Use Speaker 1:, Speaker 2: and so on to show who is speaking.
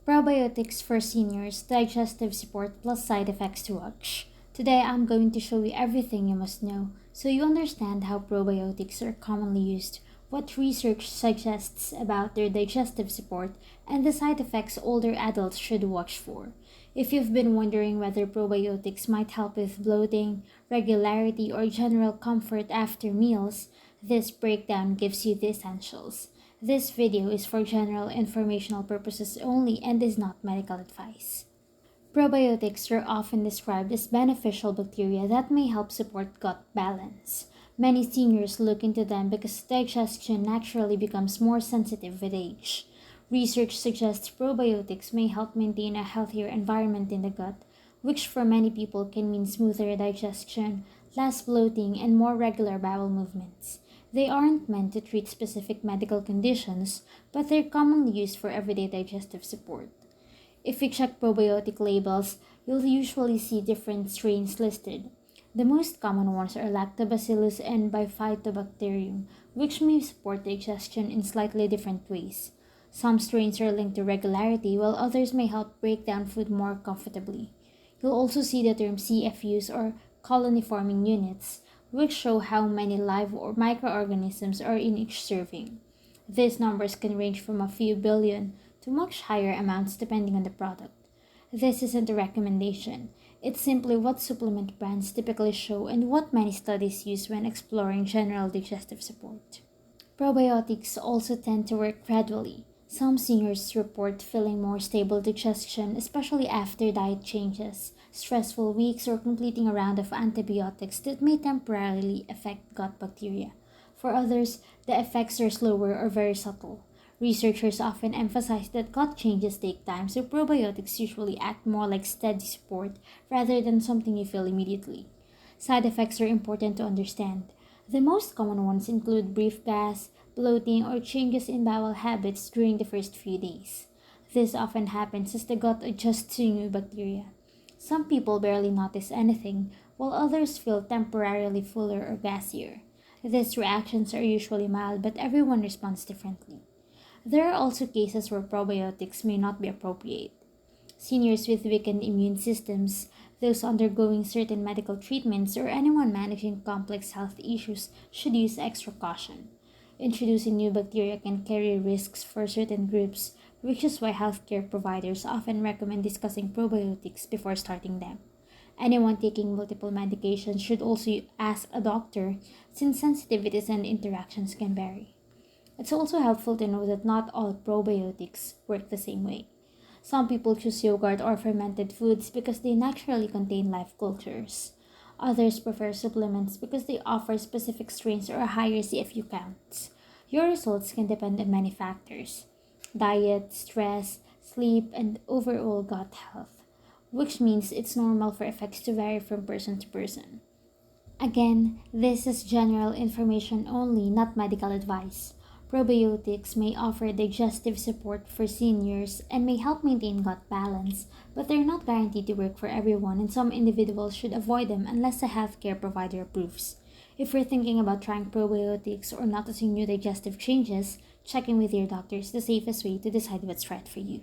Speaker 1: Probiotics for seniors, digestive support plus side effects to watch. Today I'm going to show you everything you must know so you understand how probiotics are commonly used, what research suggests about their digestive support, and the side effects older adults should watch for. If you've been wondering whether probiotics might help with bloating, regularity, or general comfort after meals, this breakdown gives you the essentials. This video is for general informational purposes only and is not medical advice. Probiotics are often described as beneficial bacteria that may help support gut balance. Many seniors look into them because digestion naturally becomes more sensitive with age. Research suggests probiotics may help maintain a healthier environment in the gut, which for many people can mean smoother digestion, less bloating, and more regular bowel movements. They aren't meant to treat specific medical conditions, but they're commonly used for everyday digestive support. If you check probiotic labels, you'll usually see different strains listed. The most common ones are Lactobacillus and Bifidobacterium, which may support digestion in slightly different ways. Some strains are linked to regularity, while others may help break down food more comfortably. You'll also see the term CFUs or colony forming units, which show how many live or microorganisms are in each serving. These numbers can range from a few billion to much higher amounts depending on the product. This isn't a recommendation, it's simply what supplement brands typically show and what many studies use when exploring general digestive support. Probiotics also tend to work gradually. Some seniors report feeling more stable digestion, especially after diet changes, stressful weeks, or completing a round of antibiotics that may temporarily affect gut bacteria. For others, the effects are slower or very subtle. Researchers often emphasize that gut changes take time, so probiotics usually act more like steady support rather than something you feel immediately. Side effects are important to understand. The most common ones include brief gas, bloating, or changes in bowel habits during the first few days. This often happens as the gut adjusts to new bacteria. Some people barely notice anything, while others feel temporarily fuller or gassier. These reactions are usually mild, but everyone responds differently. There are also cases where probiotics may not be appropriate. Seniors with weakened immune systems, those undergoing certain medical treatments, or anyone managing complex health issues should use extra caution. Introducing new bacteria can carry risks for certain groups, which is why healthcare providers often recommend discussing probiotics before starting them. Anyone taking multiple medications should also ask a doctor, since sensitivities and interactions can vary. It's also helpful to know that not all probiotics work the same way. Some people choose yogurt or fermented foods because they naturally contain live cultures. Others prefer supplements because they offer specific strains or a higher CFU counts. Your results can depend on many factors: diet, stress, sleep, and overall gut health, which means it's normal for effects to vary from person to person. Again, this is general information only, not medical advice. Probiotics may offer digestive support for seniors and may help maintain gut balance, but they're not guaranteed to work for everyone, and some individuals should avoid them unless a healthcare provider approves. If you're thinking about trying probiotics or noticing new digestive changes, checking with your doctor is the safest way to decide what's right for you.